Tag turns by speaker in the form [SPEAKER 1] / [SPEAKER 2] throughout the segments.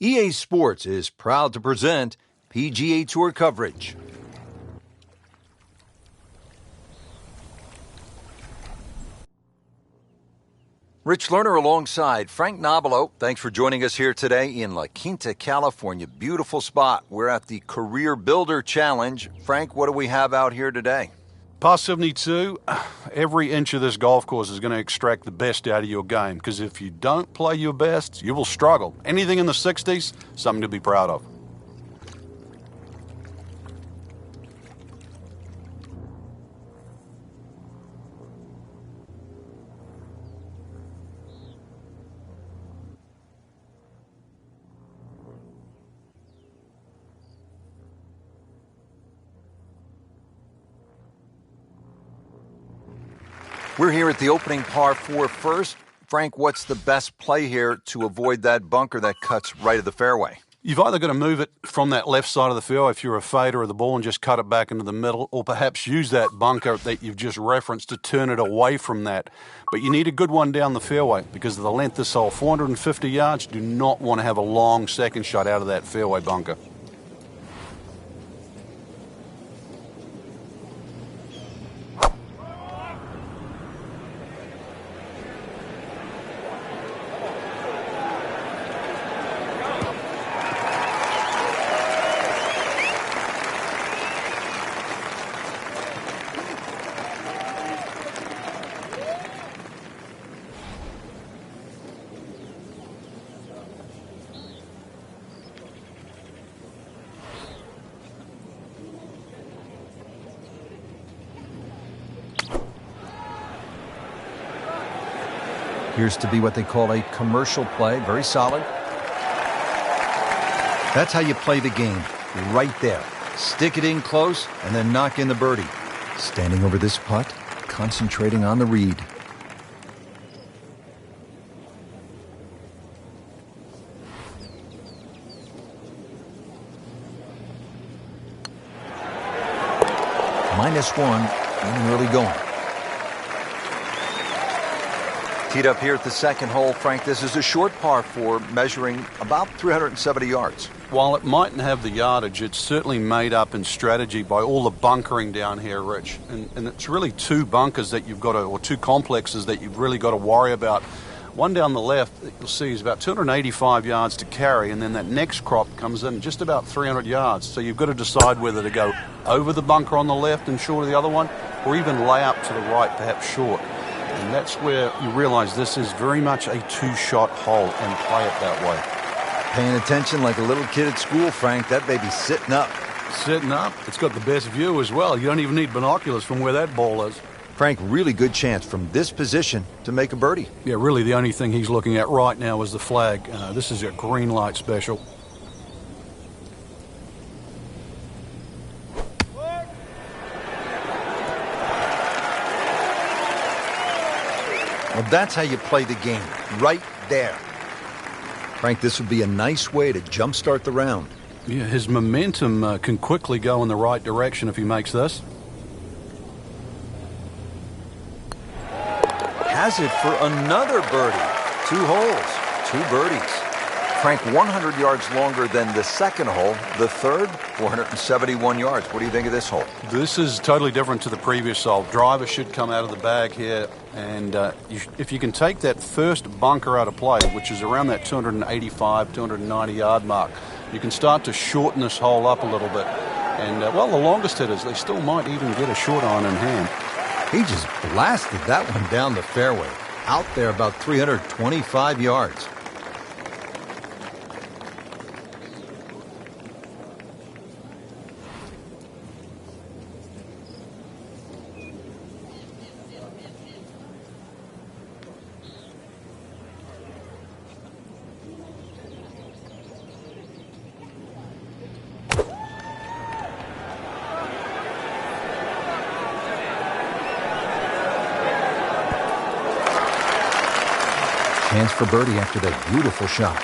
[SPEAKER 1] EA Sports is proud to present PGA Tour coverage. Rich Lerner alongside Frank Nobilo. Thanks for joining us here today in La Quinta, California. Beautiful spot. We're at the Career Builder Challenge. Frank, what do we have out here today?
[SPEAKER 2] Par 72, every inch of this golf course is going to extract the best out of your game, because if you don't play your best, you will struggle. Anything in the 60s, something to be proud of.
[SPEAKER 1] We're here at the opening par 4 first. Frank, what's the best play here to avoid that bunker that cuts right of the fairway?
[SPEAKER 2] You've either got to move it from that left side of the fairway if you're a fader of the ball and just cut it back into the middle, or perhaps use that bunker that you've just referenced to turn it away from that. But you need a good one down the fairway because of the length of this hole. 450 yards, do not want to have a long second shot out of that fairway bunker.
[SPEAKER 1] Appears to be what they call a commercial play. Very solid. That's how you play the game. Right there. Stick it in close and then knock in the birdie. Standing over this putt, concentrating on the read. -1 and early going. Teed up here at the second hole, Frank, this is a short par 4 measuring about 370 yards.
[SPEAKER 2] While it mightn't have the yardage, it's certainly made up in strategy by all the bunkering down here, Rich. And it's really two bunkers that you've got to, or two complexes that you've really got to worry about. One down the left that you'll see is about 285 yards to carry, and then that next crop comes in just about 300 yards. So you've got to decide whether to go over the bunker on the left and short of the other one, or even lay up to the right, perhaps short. And that's where you realize this is very much a two-shot hole, and play it that way.
[SPEAKER 1] Paying attention like a little kid at school, Frank. That baby's sitting up.
[SPEAKER 2] Sitting up. It's got the best view as well. You don't even need binoculars from where that ball is.
[SPEAKER 1] Frank, really good chance from this position to make a birdie.
[SPEAKER 2] Yeah, really the only thing he's looking at right now is the flag. This is a green light special.
[SPEAKER 1] Well, that's how you play the game, right there. Frank, this would be a nice way to jumpstart the round.
[SPEAKER 2] Yeah, his momentum can quickly go in the right direction if he makes this.
[SPEAKER 1] Has it for another birdie. 2 holes, 2 birdies. Frank, 100 yards longer than the second hole. The third, 471 yards. What do you think of this hole?
[SPEAKER 2] This is totally different to the previous hole. Driver should come out of the bag here, and if you can take that first bunker out of play, which is around that 285, 290 yard mark, you can start to shorten this hole up a little bit. And, well, the longest hitters, they still might even get a short iron in hand.
[SPEAKER 1] He just blasted that one down the fairway. Out there about 325 yards. Chance for birdie after that beautiful shot.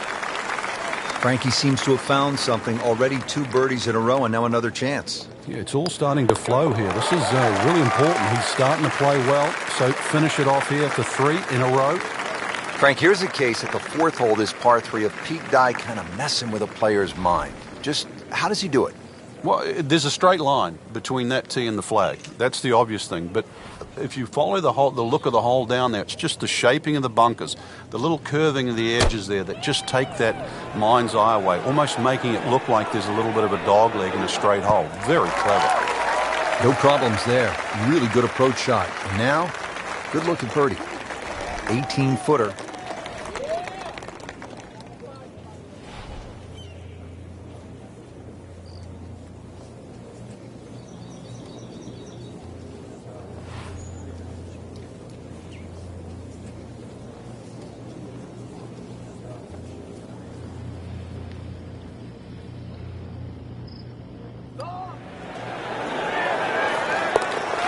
[SPEAKER 1] Frankie seems to have found something. Already 2 birdies in a row and now another chance.
[SPEAKER 2] Yeah, it's all starting to flow here. This is really important. He's starting to play well, so finish it off here for 3 in a row.
[SPEAKER 1] Frank, here's a case at the fourth hole, this par 3 of Pete Dye kind of messing with a player's mind. Just how does he do it?
[SPEAKER 2] Well, there's a straight line between that tee and the flag. That's the obvious thing. But if you follow the look of the hole down there, it's just the shaping of the bunkers, the little curving of the edges there that just take that mind's eye away, almost making it look like there's a little bit of a dog leg in a straight hole. Very clever.
[SPEAKER 1] No problems there. Really good approach shot. And now, good looking birdie. 18-footer.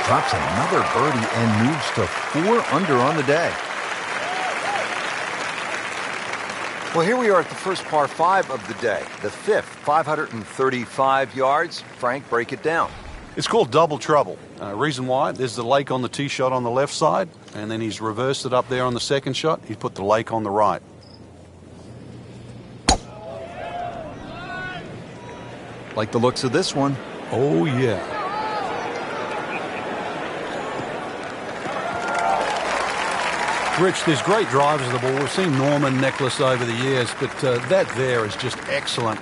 [SPEAKER 1] Drops another birdie and moves to 4 under on the day. Well, here we are at the first par 5 of the day, the fifth, 535 yards. Frank, break it down.
[SPEAKER 2] It's called double trouble. Reason why, there's the lake on the tee shot on the left side, and then he's reversed it up there on the second shot. He put the lake on the right.
[SPEAKER 1] Like the looks of this one.
[SPEAKER 2] Oh, yeah. Rich, there's great drivers of the ball. We've seen Norman, Nicholas over the years, but that there is just excellent.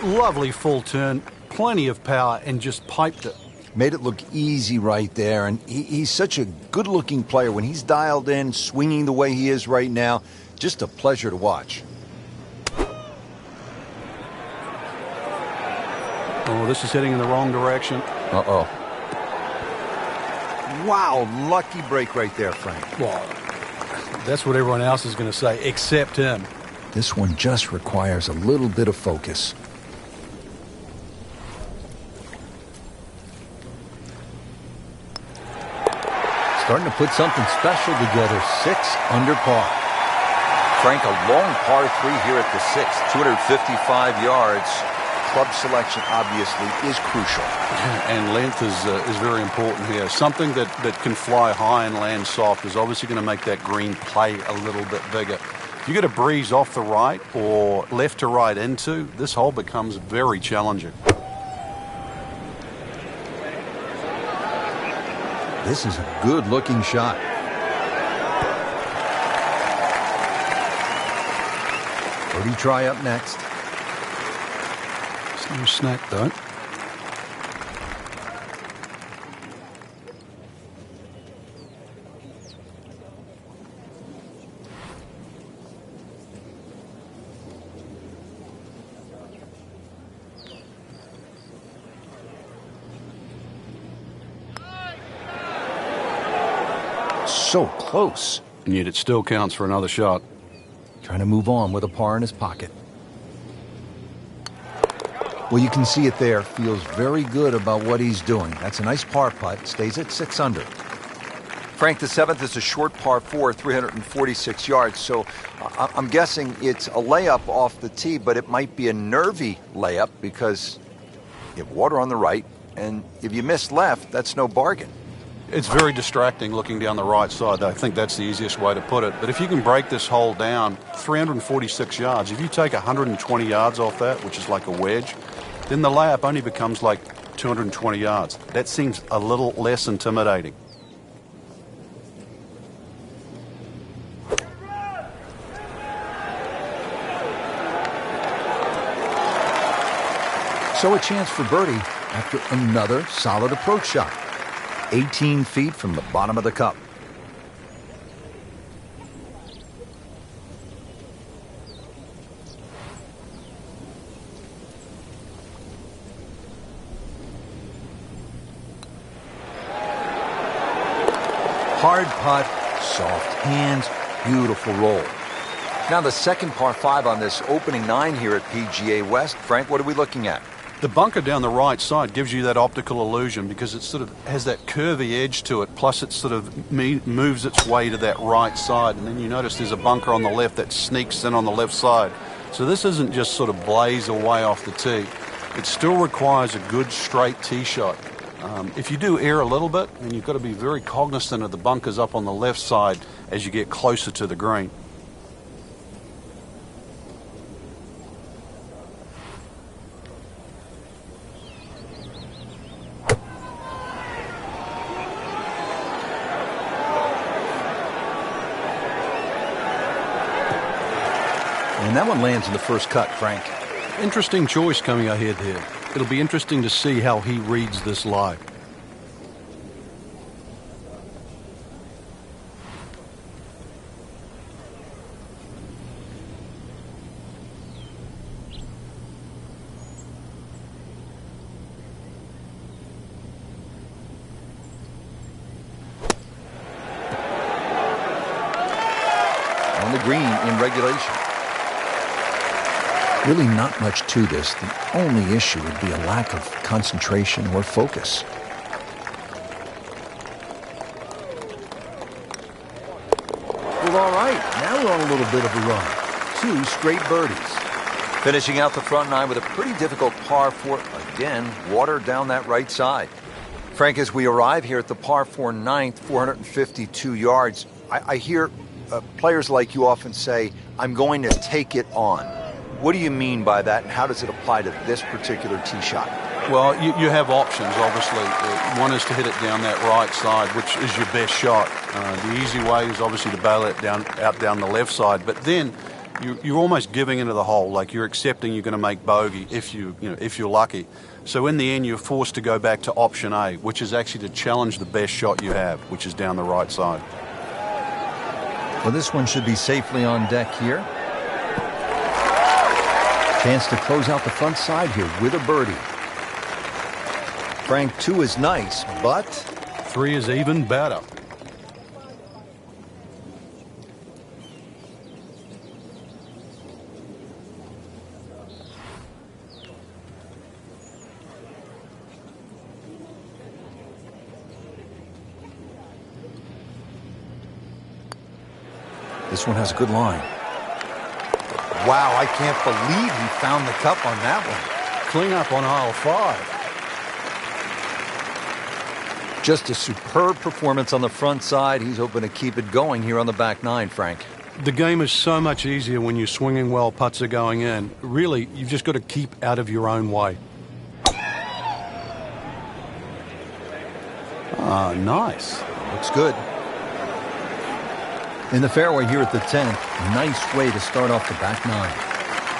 [SPEAKER 2] Lovely full turn, plenty of power, and just piped it.
[SPEAKER 1] Made it look easy right there, and he's such a good-looking player. When he's dialed in, swinging the way he is right now, just a pleasure to watch.
[SPEAKER 2] Oh, this is heading in the wrong direction.
[SPEAKER 1] Uh-oh. Wow, lucky break right there, Frank.
[SPEAKER 2] Well, that's what everyone else is going to say, except him.
[SPEAKER 1] This one just requires a little bit of focus. Starting to put something special together. 6 under par. Frank, a long par 3 here at the 6th. 255 yards. Club selection, obviously, is crucial.
[SPEAKER 2] And length is very important here. Something that can fly high and land soft is obviously going to make that green play a little bit bigger. If you get a breeze off the right or left to right into, this hole becomes very challenging.
[SPEAKER 1] This is a good-looking shot. Birdie try up next.
[SPEAKER 2] No snack, though.
[SPEAKER 1] So close.
[SPEAKER 2] And yet it still counts for another shot.
[SPEAKER 1] Trying to move on with a par in his pocket. Well, you can see it there. Feels very good about what he's doing. That's a nice par putt. Stays at 6 under. Frank, the 7th is a short par 4, 346 yards. So I'm guessing it's a layup off the tee, but it might be a nervy layup because you have water on the right, and if you miss left, that's no bargain.
[SPEAKER 2] It's very distracting looking down the right side. I think that's the easiest way to put it. But if you can break this hole down, 346 yards, if you take 120 yards off that, which is like a wedge, then the layup only becomes like 220 yards. That seems a little less intimidating.
[SPEAKER 1] So a chance for birdie after another solid approach shot. 18 feet from the bottom of the cup. Hard putt, soft hands, beautiful roll. Now the second par 5 on this opening 9 here at PGA West. Frank, what are we looking at?
[SPEAKER 2] The bunker down the right side gives you that optical illusion because it sort of has that curvy edge to it, plus it sort of moves its way to that right side, and then you notice there's a bunker on the left that sneaks in on the left side. So this isn't just sort of blaze away off the tee. It still requires a good straight tee shot. If you do err a little bit, then you've got to be very cognizant of the bunkers up on the left side as you get closer to the green.
[SPEAKER 1] And that one lands in the first cut, Frank.
[SPEAKER 2] Interesting choice coming ahead here. It'll be interesting to see how he reads this lie.
[SPEAKER 1] On the green in regulation. Really not much to this. The only issue would be a lack of concentration or focus. Well, all right. Now we're on a little bit of a run. 2 straight birdies. Finishing out the front 9 with a pretty difficult par 4. Again, water down that right side. Frank, as we arrive here at the par 4 ninth, 452 yards, I hear players like you often say, I'm going to take it on. What do you mean by that, and how does it apply to this particular tee shot?
[SPEAKER 2] Well, you have options, obviously. One is to hit it down that right side, which is your best shot. The easy way is obviously to bail it out down the left side, but then you're almost giving into the hole, like you're accepting you're going to make bogey if you're lucky. So in the end, you're forced to go back to option A, which is actually to challenge the best shot you have, which is down the right side.
[SPEAKER 1] Well, this one should be safely on deck here. Chance to close out the front side here with a birdie. Frank, 2 is nice, but
[SPEAKER 2] 3 is even better.
[SPEAKER 1] this one has a good line. Wow, I can't believe he found the cup on that one.
[SPEAKER 2] Clean up on aisle 5.
[SPEAKER 1] Just a superb performance on the front side. He's hoping to keep it going here on the back 9, Frank.
[SPEAKER 2] The game is so much easier when you're swinging well, putts are going in. Really, you've just got to keep out of your own way. Ah, nice.
[SPEAKER 1] Looks good. In the fairway here at the 10th, nice way to start off the back 9.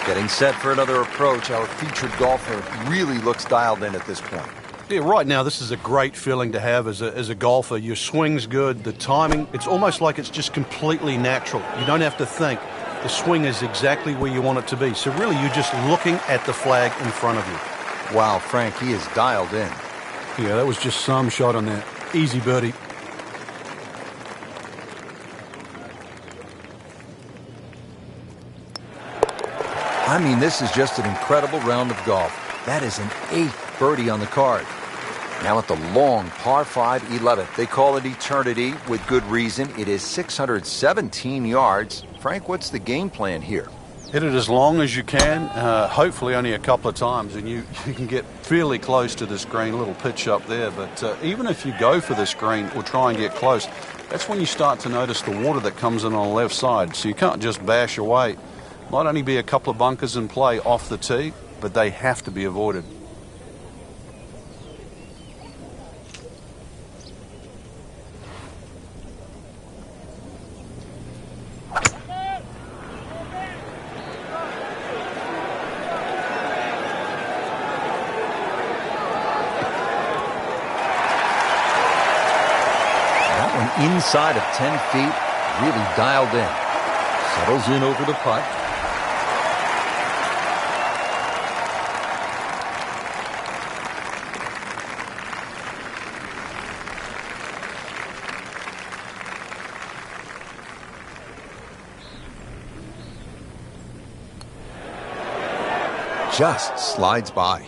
[SPEAKER 1] Getting set for another approach. Our featured golfer really looks dialed in at this point.
[SPEAKER 2] Yeah, right now this is a great feeling to have as a golfer. Your swing's good, the timing, it's almost like it's just completely natural. You don't have to think. The swing is exactly where you want it to be. So really you're just looking at the flag in front of you.
[SPEAKER 1] Wow, Frank, he is dialed in.
[SPEAKER 2] Yeah, that was just some shot on that. Easy birdie.
[SPEAKER 1] I mean, this is just an incredible round of golf. That is an 8th birdie on the card. Now at the long par 5 11th. They call it eternity with good reason. It is 617 yards. Frank, what's the game plan here?
[SPEAKER 2] Hit it as long as you can, hopefully only a couple of times, and you can get fairly close to this green. A little pitch up there, but even if you go for this green or try and get close, that's when you start to notice the water that comes in on the left side. So you can't just bash away. Might only be a couple of bunkers in play off the tee, but they have to be avoided.
[SPEAKER 1] That one inside of 10 feet, really dialed in. Settles in over the putt. Just slides by.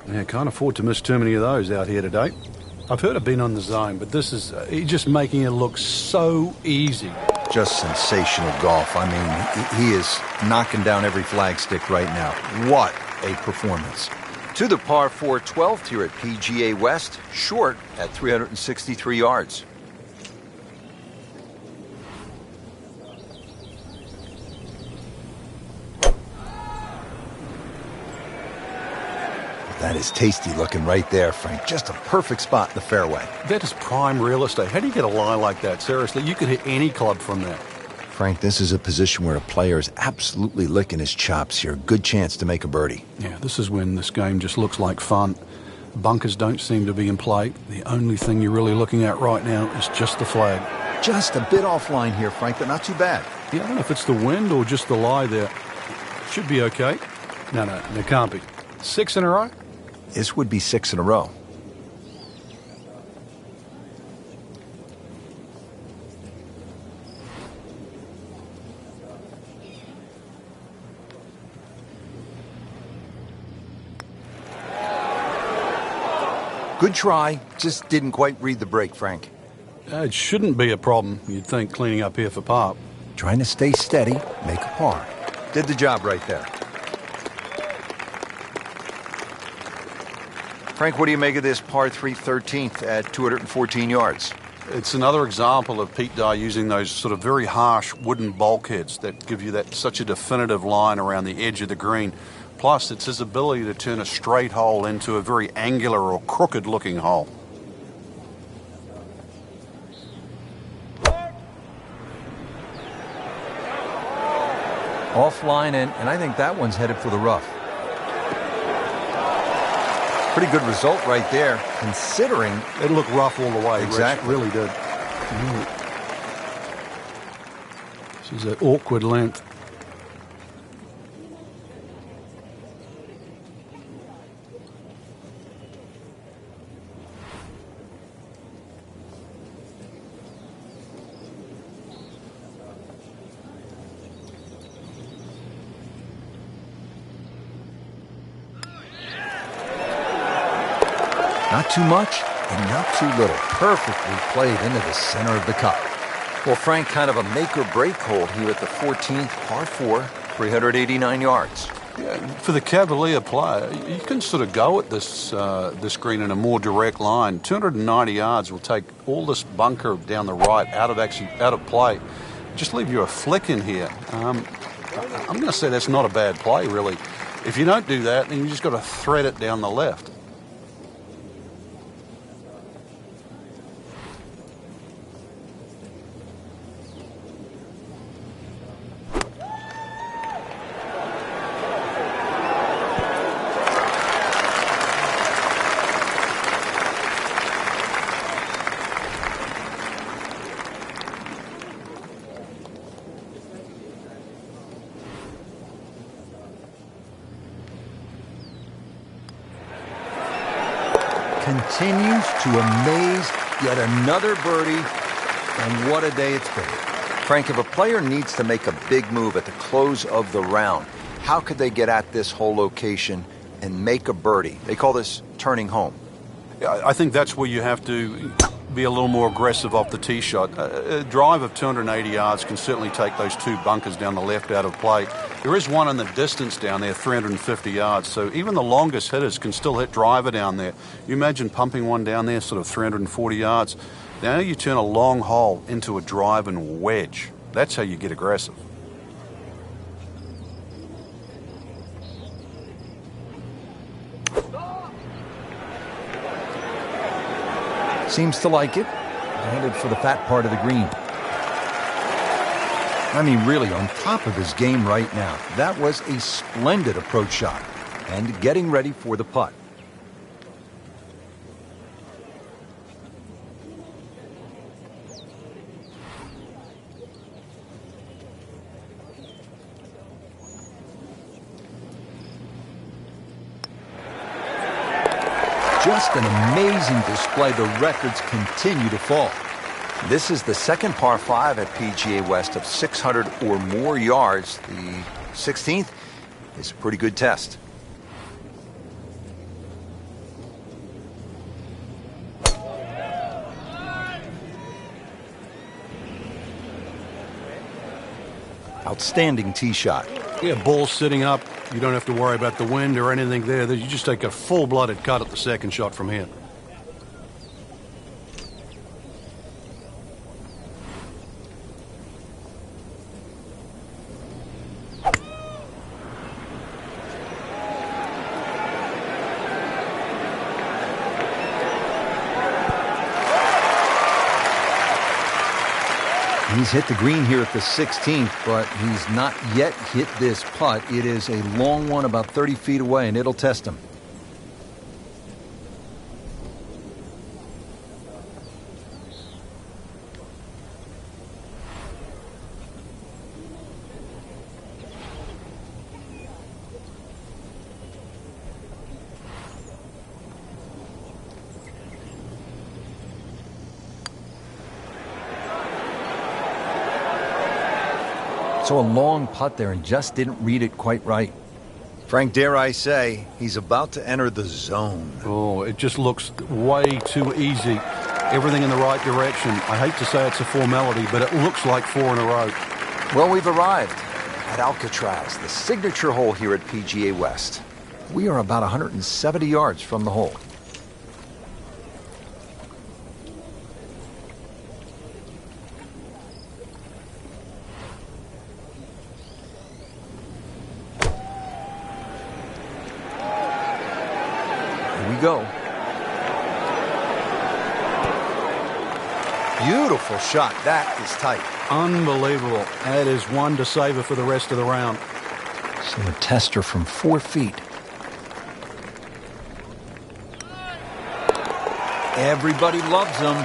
[SPEAKER 2] Yeah, can't afford to miss too many of those out here today. I've heard of being on the zone, but this is he's just making it look so easy.
[SPEAKER 1] Just sensational golf. I mean, he is knocking down every flagstick right now. What a performance. To the par 4 12th here at PGA West, short at 363 yards. That is tasty looking right there, Frank. Just a perfect spot in the fairway.
[SPEAKER 2] That is prime real estate. How do you get a lie like that? Seriously, you could hit any club from that.
[SPEAKER 1] Frank, this is a position where a player is absolutely licking his chops here. Good chance to make a birdie.
[SPEAKER 2] Yeah, this is when this game just looks like fun. Bunkers don't seem to be in play. The only thing you're really looking at right now is just the flag.
[SPEAKER 1] Just a bit offline here, Frank, but not too bad.
[SPEAKER 2] Yeah, I don't know if it's the wind or just the lie there. Should be okay. No, there can't be. 6 in a row?
[SPEAKER 1] This would be 6 in a row. Good try, just didn't quite read the break, Frank.
[SPEAKER 2] It shouldn't be a problem, you'd think, cleaning up here for par.
[SPEAKER 1] Trying to stay steady, make a par. Did the job right there. Frank, what do you make of this par 3 13th at 214 yards?
[SPEAKER 2] It's another example of Pete Dye using those sort of very harsh wooden bulkheads that give you that such a definitive line around the edge of the green. Plus, it's his ability to turn a straight hole into a very angular or crooked-looking hole.
[SPEAKER 1] Offline, and I think that one's headed for the rough. Pretty good result right there, considering...
[SPEAKER 2] It looked rough all the way.
[SPEAKER 1] Exactly.
[SPEAKER 2] It really did. This is that awkward length.
[SPEAKER 1] Not too much and not too little. Perfectly played into the center of the cup. Well, Frank, kind of a make-or-break hole here at the 14th, par 4, 389 yards.
[SPEAKER 2] Yeah, for the Cavalier player, you can sort of go at this green in a more direct line. 290 yards will take all this bunker down the right out of play. Just leave you a flick in here. I'm going to say that's not a bad play, really. If you don't do that, then you just got to thread it down the left.
[SPEAKER 1] Continues to amaze, yet another birdie, and what a day it's been. Frank, if a player needs to make a big move at the close of the round, how could they get at this whole location and make a birdie? They call this turning home.
[SPEAKER 2] Yeah, I think that's where you have to be a little more aggressive off the tee shot. A drive of 280 yards can certainly take those two bunkers down the left out of play. There is one in the distance down there, 350 yards, so even the longest hitters can still hit driver down there. You imagine pumping one down there, sort of 340 yards. Now you turn a long hole into a drive and wedge. That's how you get aggressive.
[SPEAKER 1] Seems to like it. Headed for the fat part of the green. I mean, really on top of his game right now. That was a splendid approach shot. And getting ready for the putt. Just an amazing display. The records continue to fall. This is the second par 5 at PGA West of 600 or more yards. The 16th is a pretty good test. Outstanding tee shot.
[SPEAKER 2] Yeah, ball sitting up. You don't have to worry about the wind or anything there. You just take a full-blooded cut at the second shot from here.
[SPEAKER 1] He's hit the green here at the 16th, but he's not yet hit this putt. It is a long one, about 30 feet away, and it'll test him. So a long putt there and just didn't read it quite right. Frank, dare I say, he's about to enter the zone.
[SPEAKER 2] Oh, it just looks way too easy. Everything in the right direction. I hate to say it's a formality, but it looks like 4 in a row.
[SPEAKER 1] Well, we've arrived at Alcatraz, the signature hole here at PGA West. We are about 170 yards from the hole. Go. Beautiful shot. That is tight.
[SPEAKER 2] Unbelievable. That is one to savor for the rest of the round.
[SPEAKER 1] So a tester from 4 feet. Everybody loves him.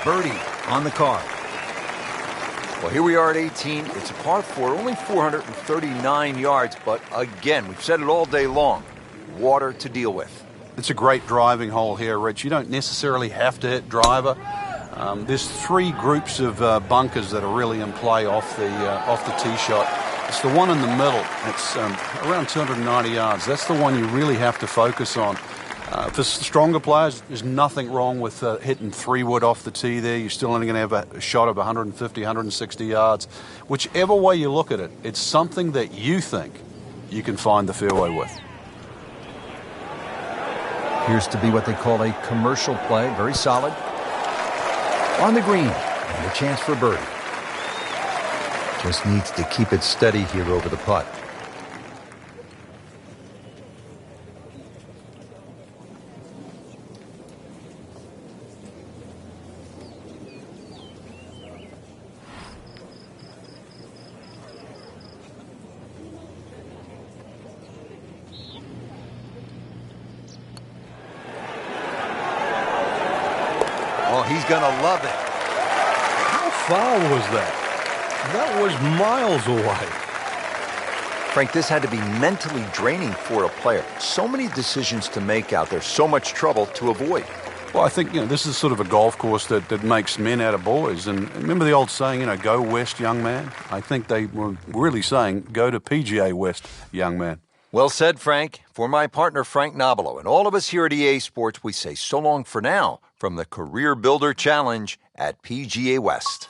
[SPEAKER 1] Birdie on the card. Well, here we are at 18. It's a par 4, only 439 yards, but again, we've said it all day long. Water to deal with.
[SPEAKER 2] It's a great driving hole here, Rich. You don't necessarily have to hit driver. There's 3 groups of bunkers that are really in play off the tee shot. It's the one in the middle. It's around 290 yards. That's the one you really have to focus on. For stronger players, there's nothing wrong with hitting 3-wood off the tee there. You're still only going to have a shot of 150, 160 yards. Whichever way you look at it, it's something that you think you can find the fairway with.
[SPEAKER 1] Appears to be what they call a commercial play. Very solid. On the green. And a chance for birdie. Just needs to keep it steady here over the putt. Oh, he's going to love it.
[SPEAKER 2] How far was that? That was miles away.
[SPEAKER 1] Frank, this had to be mentally draining for a player. So many decisions to make out there, so much trouble to avoid.
[SPEAKER 2] Well, I think, this is sort of a golf course that makes men out of boys. And remember the old saying, go west, young man? I think they were really saying, go to PGA West, young man.
[SPEAKER 1] Well said, Frank. For my partner, Frank Nobilo, and all of us here at EA Sports, we say so long for now from the Career Builder Challenge at PGA West.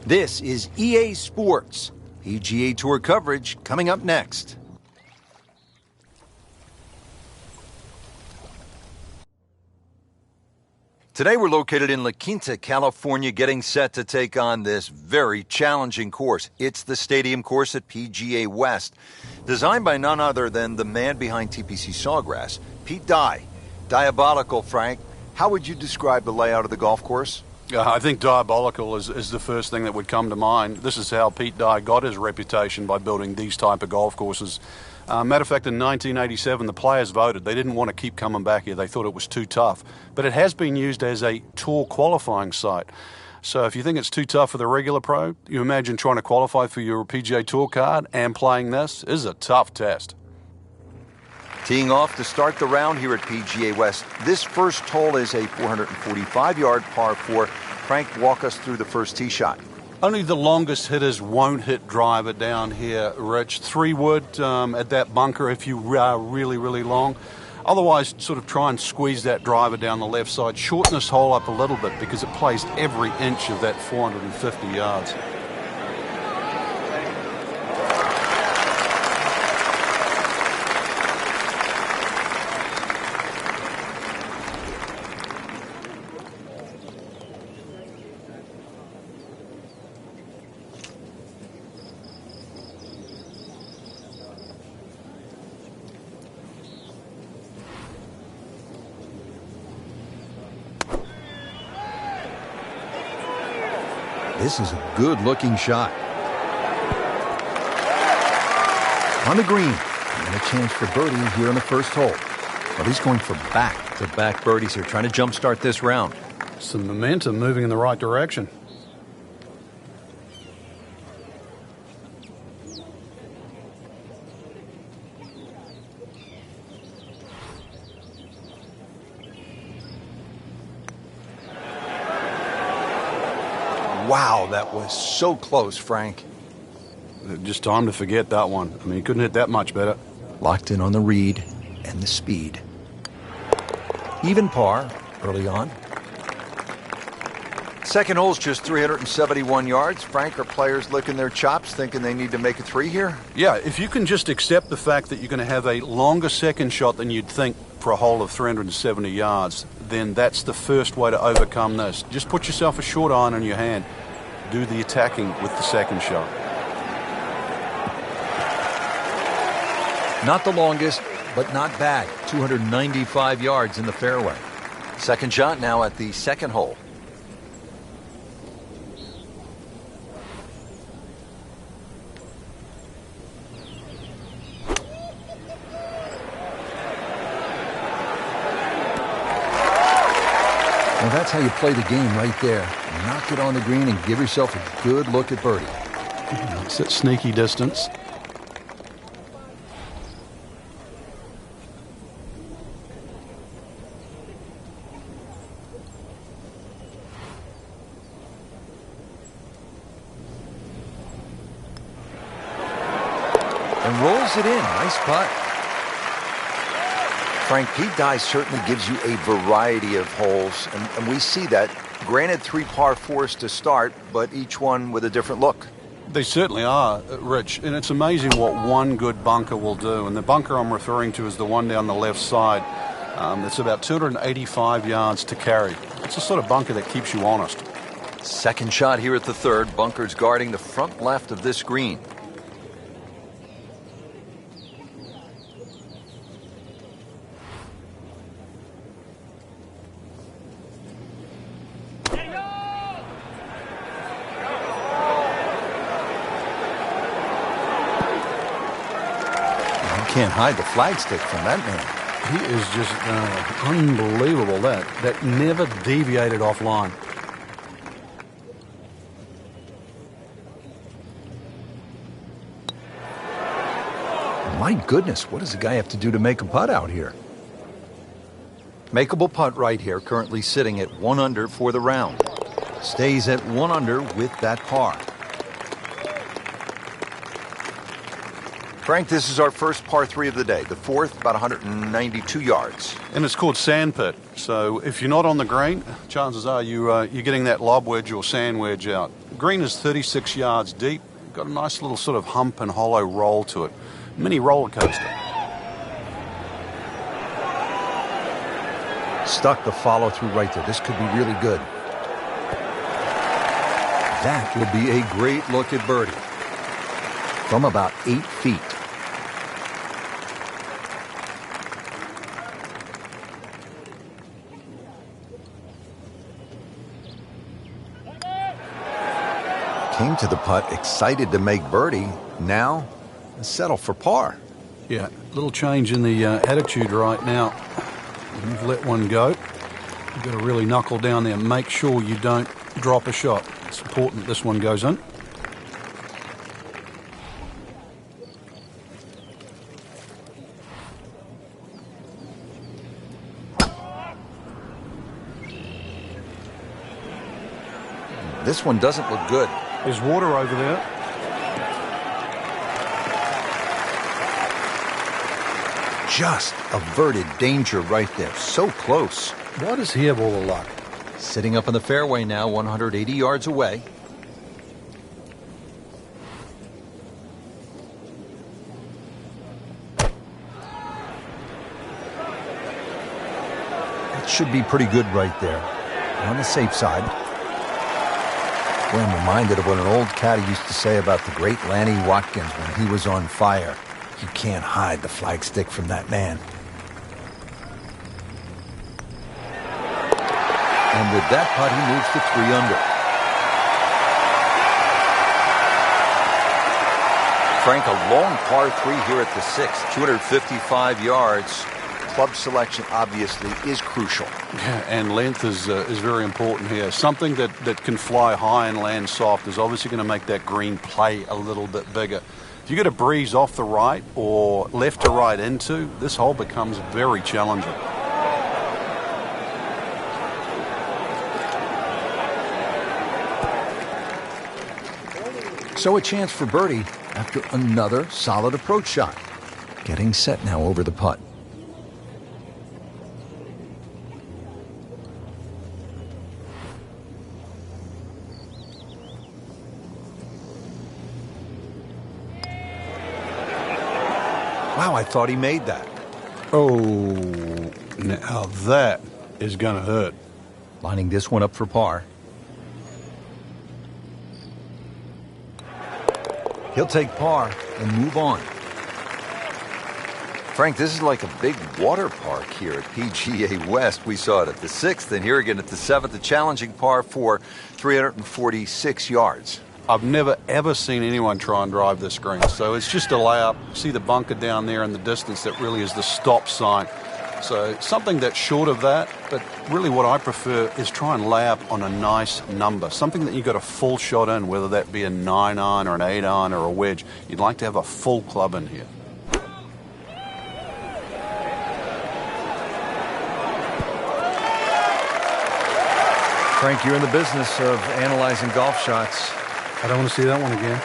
[SPEAKER 1] This is EA Sports. PGA Tour coverage coming up next. Today we're located in La Quinta, California, getting set to take on this very challenging course. It's the stadium course at PGA West, designed by none other than the man behind TPC Sawgrass, Pete Dye. Diabolical, Frank. How would you describe the layout of the golf course?
[SPEAKER 2] I think diabolical is the first thing that would come to mind. This is how Pete Dye got his reputation, by building these type of golf courses. Matter of fact, in 1987, the players voted. They didn't want to keep coming back here. They thought it was too tough. But it has been used as a tour qualifying site. So if you think it's too tough for the regular pro, you imagine trying to qualify for your PGA Tour card and playing this is a tough test.
[SPEAKER 1] Teeing off to start the round here at PGA West. This first hole is a 445-yard par 4. Frank, walk us through the first tee shot.
[SPEAKER 2] Only the longest hitters won't hit driver down here, Rich. 3-wood at that bunker if you are really, really long. Otherwise, sort of try and squeeze that driver down the left side. Shorten this hole up a little bit because it plays every inch of that 450 yards.
[SPEAKER 1] This is a good-looking shot. On the green, and a chance for birdie here in the first hole. Well, he's going for back-to-back birdies here, trying to jumpstart this round.
[SPEAKER 2] Some momentum moving in the right direction.
[SPEAKER 1] Wow, that was so close, Frank.
[SPEAKER 2] Just time to forget that one. I mean, he couldn't hit that much better.
[SPEAKER 1] Locked in on the read and the speed. Even par early on. Second hole's just 371 yards. Frank, are players licking their chops, thinking they need to make a three here?
[SPEAKER 2] Yeah, if you can just accept the fact that you're going to have a longer second shot than you'd think for a hole of 370 yards, then that's the first way to overcome this. Just put yourself a short iron in your hand. Do the attacking with the second shot.
[SPEAKER 1] Not the longest, but not bad. 295 yards in the fairway. Second shot now at the second hole. Well, that's how you play the game right there. Knock it on the green and give yourself a good look at birdie.
[SPEAKER 2] It's at sneaky distance.
[SPEAKER 1] And rolls it in. Nice putt. Frank, Pete Dye certainly gives you a variety of holes, and we see that. Granted, 3 par 4s to start, but each one with a different look.
[SPEAKER 2] They certainly are, Rich, and it's amazing what one good bunker will do. And the bunker I'm referring to is the one down the left side. It's about 285 yards to carry. It's the sort of bunker that keeps you honest.
[SPEAKER 1] Second shot here at the third. Bunker's guarding the front left of this green. Can't hide the flagstick from that man.
[SPEAKER 2] He is just unbelievable. That never deviated offline.
[SPEAKER 1] My goodness, what does the guy have to do to make a putt out here? Makeable putt right here, currently sitting at 1 under for the round. Stays at 1 under with that par. Frank, this is our first par 3 of the day. The fourth, about 192 yards.
[SPEAKER 2] And it's called sandpit. So if you're not on the green, chances are you're getting that lob wedge or sand wedge out. The green is 36 yards deep. Got a nice little sort of hump and hollow roll to it. Mini roller coaster.
[SPEAKER 1] Stuck the follow through right there. This could be really good. That will be a great look at birdie. From about 8 feet. Came to the putt, excited to make birdie. Now, settle for par.
[SPEAKER 2] Yeah, little change in the attitude right now. You've let one go. You've got to really knuckle down there and make sure you don't drop a shot. It's important that this one goes in.
[SPEAKER 1] This one doesn't look good.
[SPEAKER 2] There's water over there.
[SPEAKER 1] just averted danger right there. So close.
[SPEAKER 2] Why does he have all the luck?
[SPEAKER 1] Sitting up in the fairway now, 180 yards away. It should be pretty good right there. On the safe side. Well, I'm reminded of what an old caddy used to say about the great Lanny Watkins when he was on fire. You can't hide the flagstick from that man. And with that putt, he moves to 3 under. Frank, a long par 3 here at the 6th, 255 yards. Club selection obviously is crucial.
[SPEAKER 2] Yeah, and length is very important here. Something that can fly high and land soft is obviously going to make that green play a little bit bigger. If you get a breeze off the right or left to right into, this hole becomes very challenging.
[SPEAKER 1] So a chance for birdie after another solid approach shot. Getting set now over the putt. Wow, I thought he made that.
[SPEAKER 2] Oh, now that is going to hurt.
[SPEAKER 1] Lining this one up for par. He'll take par and move on. Frank, this is like a big water park here at PGA West. We saw it at the 6th, and here again at the 7th, a challenging par 4, 346 yards.
[SPEAKER 2] I've never, ever seen anyone try and drive this green. So it's just a layup. See the bunker down there in the distance. That really is the stop sign. So something that's short of that, but really what I prefer is try and lay up on a nice number. Something that you got a full shot in, whether that be a 9-iron or an 8-iron or a wedge. You'd like to have a full club in here.
[SPEAKER 1] Frank, you're in the business of analyzing golf shots.
[SPEAKER 2] I don't want to see that one again.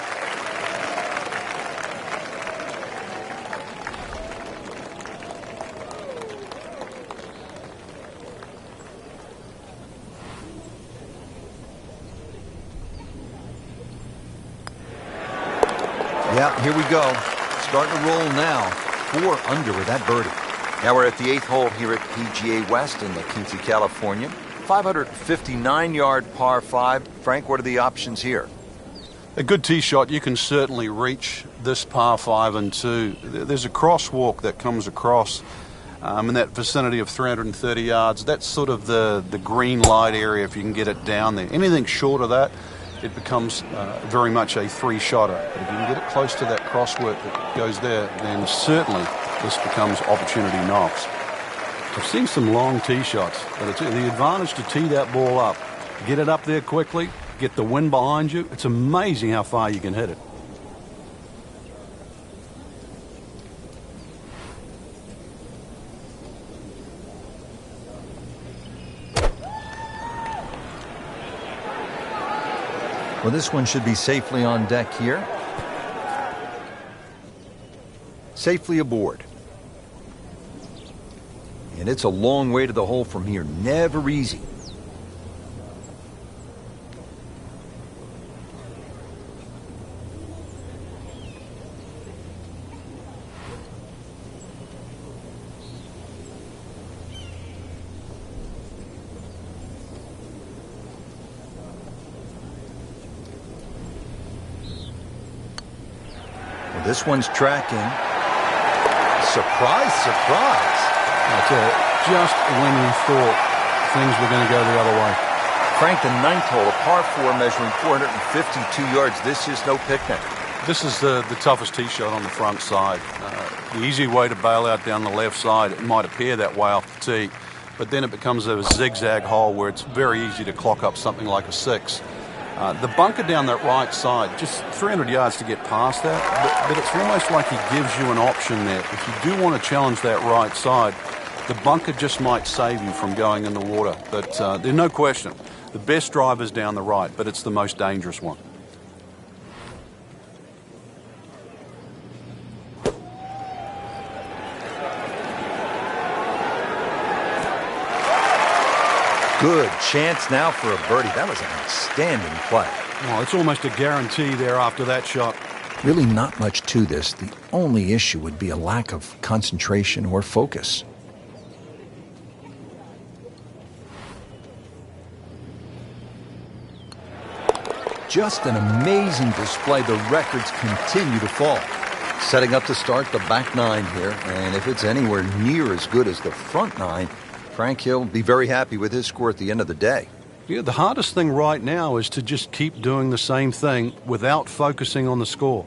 [SPEAKER 1] Yeah, here we go. Starting to roll now. 4 under with that birdie. Now we're at the 8th hole here at PGA West in La Quinta, California. 559-yard par 5. Frank, what are the options here?
[SPEAKER 2] A good tee shot, you can certainly reach this par 5 and 2. There's a crosswalk that comes across in that vicinity of 330 yards. That's sort of the green light area if you can get it down there. Anything short of that, it becomes very much a 3-shotter. But if you can get it close to that crosswalk that goes there, then certainly this becomes opportunity knocks. I've seen some long tee shots, but it's the advantage to tee that ball up, get it up there quickly, get the wind behind you. It's amazing how far you can hit it.
[SPEAKER 1] Well, this one should be safely on deck here. Safely aboard. And it's a long way to the hole from here. Never easy. Well, this one's tracking. Surprise, surprise.
[SPEAKER 2] That's it. Just when you thought things were going to go the other way.
[SPEAKER 1] Frank, the 9th hole, a par 4 measuring 452 yards. This is no picnic.
[SPEAKER 2] This is the toughest tee shot on the front side. The easy way to bail out down the left side, it might appear that way off the tee, but then it becomes a zigzag hole where it's very easy to clock up something like a 6. The bunker down that right side, just 300 yards to get past that, but it's almost like he gives you an option there. If you do want to challenge that right side, the bunker just might save you from going in the water. But there's no question, the best drive is down the right, but it's the most dangerous one.
[SPEAKER 1] Good chance now for a birdie. That was an outstanding play.
[SPEAKER 2] Oh, it's almost a guarantee there after that shot.
[SPEAKER 1] Really not much to this. The only issue would be a lack of concentration or focus. Just an amazing display. The records continue to fall. Setting up to start the back nine here, and if it's anywhere near as good as the front nine, Frank Hill will be very happy with his score at the end of the day.
[SPEAKER 2] Yeah, the hardest thing right now is to just keep doing the same thing without focusing on the score.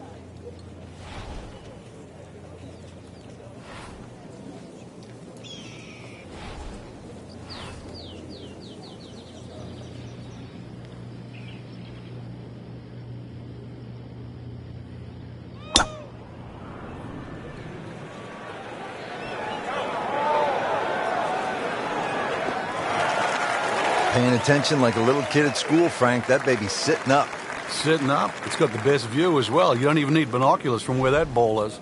[SPEAKER 1] Paying attention like a little kid at school, Frank. That baby's sitting up.
[SPEAKER 2] Sitting up. It's got the best view as well. You don't even need binoculars from where that ball is.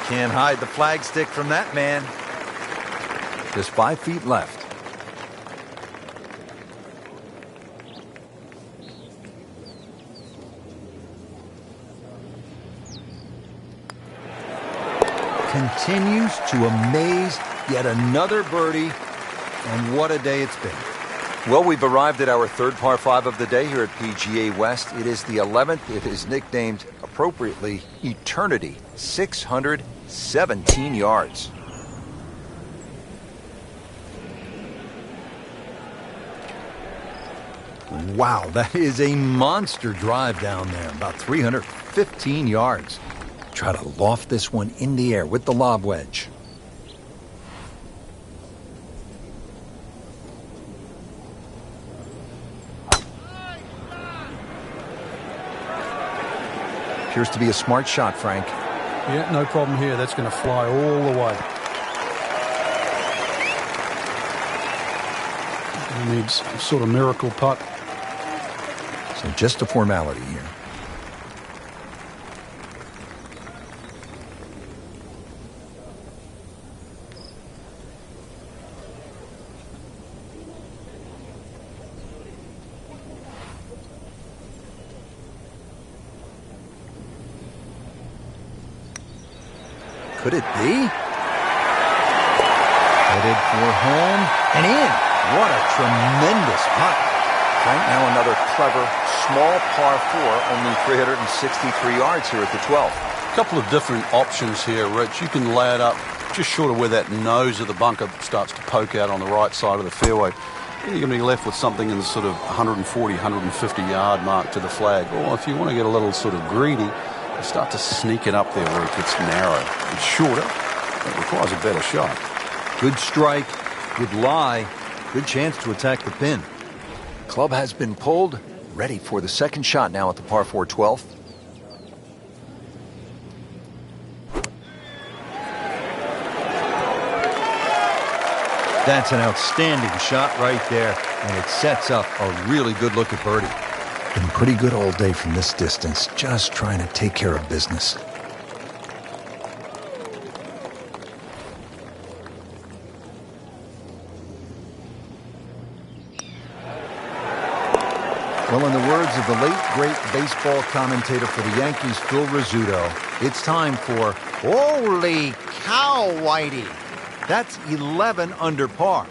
[SPEAKER 1] Can't hide the flagstick from that man. Just 5 feet left. Continues to amaze. Yet another birdie. And what a day it's been. Well, we've arrived at our third par 5 of the day here at PGA West. It is the 11th. It is nicknamed, appropriately, Eternity. 617 yards. Wow, that is a monster drive down there. About 315 yards. Try to loft this one in the air with the lob wedge. Appears to be a smart shot, Frank.
[SPEAKER 2] Yeah, no problem here. That's going to fly all the way. He needs a sort of miracle putt.
[SPEAKER 1] So just a formality here. Could it be? Headed for home and in. What a tremendous putt. Frank, now another clever, small par 4, only 363 yards here at the 12th.
[SPEAKER 2] A couple of different options here, Rich. You can lay it up just short of where that nose of the bunker starts to poke out on the right side of the fairway. Then you're going to be left with something in the sort of 140, 150 yard mark to the flag. Or if you want to get a little sort of greedy, you start to sneak it up there where it gets narrow. It's shorter. It requires a better shot.
[SPEAKER 1] Good strike, good lie, good chance to attack the pin. Club has been pulled, ready for the second shot now at the par 4 12th. That's an outstanding shot right there, and it sets up a really good look at birdie. Been pretty good all day from this distance, just trying to take care of business. Well, in the words of the late, great baseball commentator for the Yankees, Phil Rizzuto, it's time for Holy Cow, Whitey. That's 11 under par.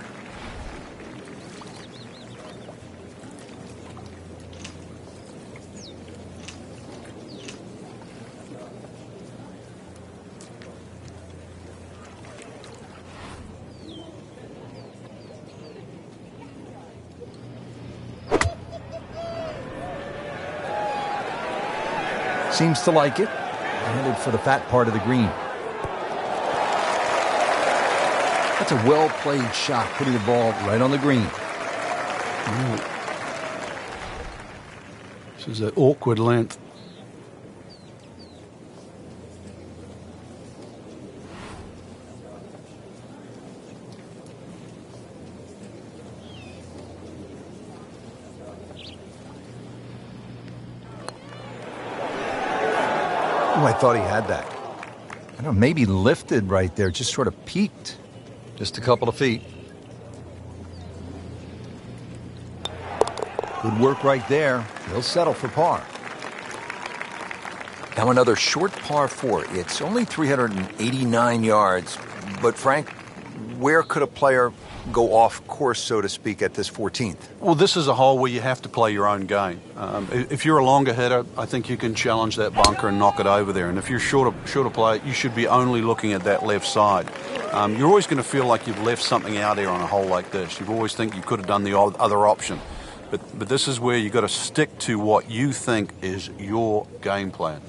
[SPEAKER 1] Seems to like it. Headed for the fat part of the green. That's a well-played shot, putting the ball right on the green.
[SPEAKER 2] This is an awkward length.
[SPEAKER 1] Oh, I thought he had that. I don't know, maybe lifted right there, just sort of peaked. Just a couple of feet. Good work right there. He'll settle for par. Now another short par 4. It's only 389 yards. But Frank, where could a player go off course, so to speak, at this 14th?
[SPEAKER 2] Well, this is a hole where you have to play your own game. If you're a longer hitter, I think you can challenge that bunker and knock it over there. And if you're shorter player, you should be only looking at that left side. You're always going to feel like you've left something out there on a hole like this. You always think you could have done the other option. But this is where you've got to stick to what you think is your game plan.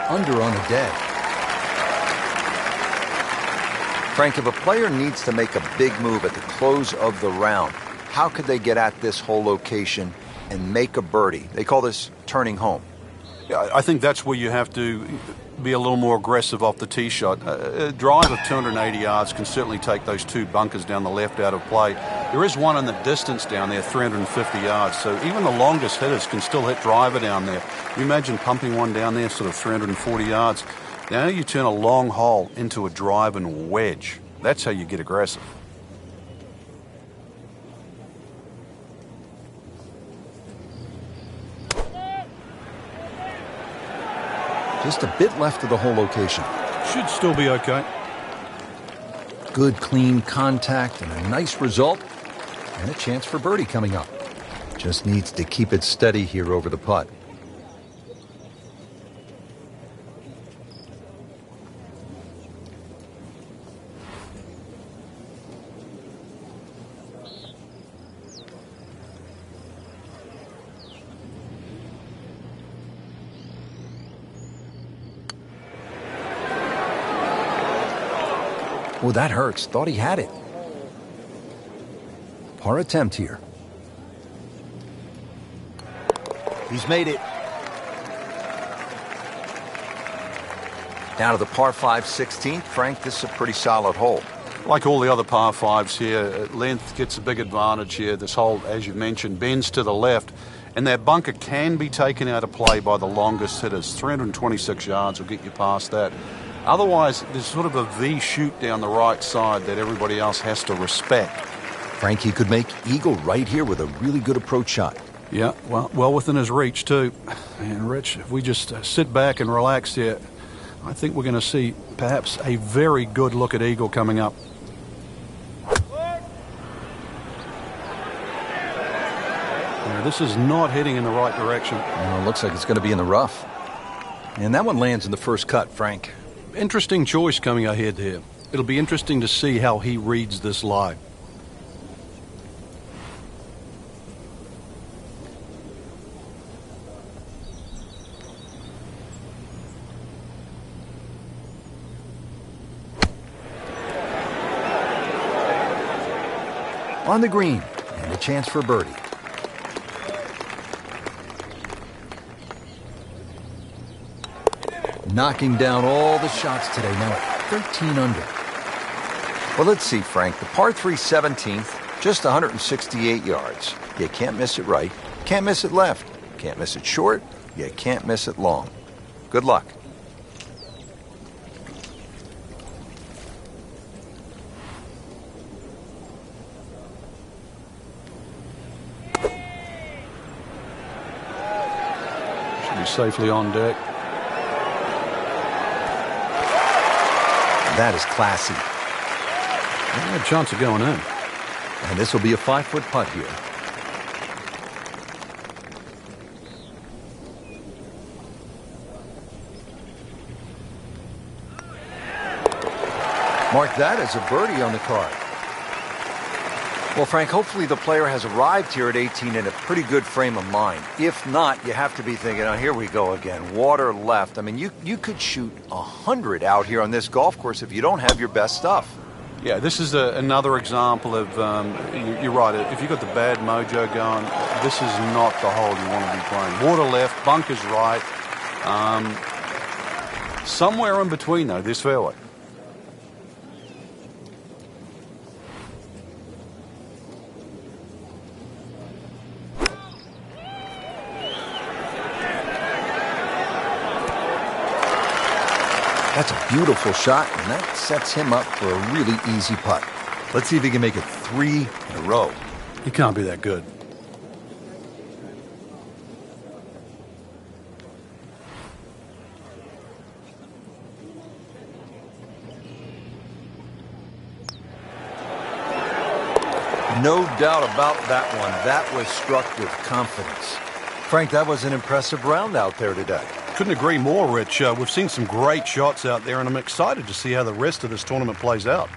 [SPEAKER 1] Under on the day. Frank, if a player needs to make a big move at the close of the round, how could they get at this whole location and make a birdie? They call this turning home.
[SPEAKER 2] Yeah, I think that's where you have to be a little more aggressive off the tee shot. A drive of 280 yards can certainly take those two bunkers down the left out of play. There is one in the distance down there, 350 yards, so even the longest hitters can still hit driver down there. You imagine pumping one down there, sort of 340 yards. Now you turn a long hole into a drive and wedge. That's how you get aggressive.
[SPEAKER 1] Just a bit left of the whole location.
[SPEAKER 2] Should still be okay.
[SPEAKER 1] Good, clean contact and a nice result. And a chance for birdie coming up. Just needs to keep it steady here over the putt. Oh, that hurts. Thought he had it. Par attempt here. He's made it. Down to the par 5 16th. Frank, this is a pretty solid hole.
[SPEAKER 2] Like all the other par 5s here, length gets a big advantage here. This hole, as you mentioned, bends to the left. And that bunker can be taken out of play by the longest hitters. 326 yards will get you past that. Otherwise, there's sort of a V shoot down the right side that everybody else has to respect.
[SPEAKER 1] Frankie could make eagle right here with a really good approach shot.
[SPEAKER 2] Yeah, well within his reach, too. And, Rich, if we just sit back and relax here, I think we're going to see perhaps a very good look at eagle coming up. Now, this is not heading in the right direction.
[SPEAKER 1] Well, it looks like it's going to be in the rough. And that one lands in the first cut, Frank.
[SPEAKER 2] Interesting choice coming ahead here. It'll be interesting to see how he reads this lie.
[SPEAKER 1] On the green, and a chance for birdie. Knocking down all the shots today, now at 13 under. Well, let's see, Frank. The par 3 17th, just 168 yards. You can't miss it right, can't miss it left, can't miss it short, you can't miss it long. Good luck.
[SPEAKER 2] Should be safely on deck.
[SPEAKER 1] That is classy.
[SPEAKER 2] A chance of going in.
[SPEAKER 1] And this will be a 5-foot putt here. Mark that as a birdie on the card. Well, Frank, hopefully the player has arrived here at 18 in a pretty good frame of mind. If not, you have to be thinking, oh, here we go again. Water left. I mean, you could shoot 100 out here on this golf course if you don't have your best stuff.
[SPEAKER 2] Yeah, this is another example of, you're right, if you've got the bad mojo going, this is not the hole you want to be playing. Water left, bunkers right. Somewhere in between, though, this fairway.
[SPEAKER 1] That's a beautiful shot, and that sets him up for a really easy putt. Let's see if he can make it 3 in a row.
[SPEAKER 2] He can't be that good.
[SPEAKER 1] No doubt about that one. That was struck with confidence. Frank, that was an impressive round out there today.
[SPEAKER 2] Couldn't agree more, Rich. We've seen some great shots out there, and I'm excited to see how the rest of this tournament plays out.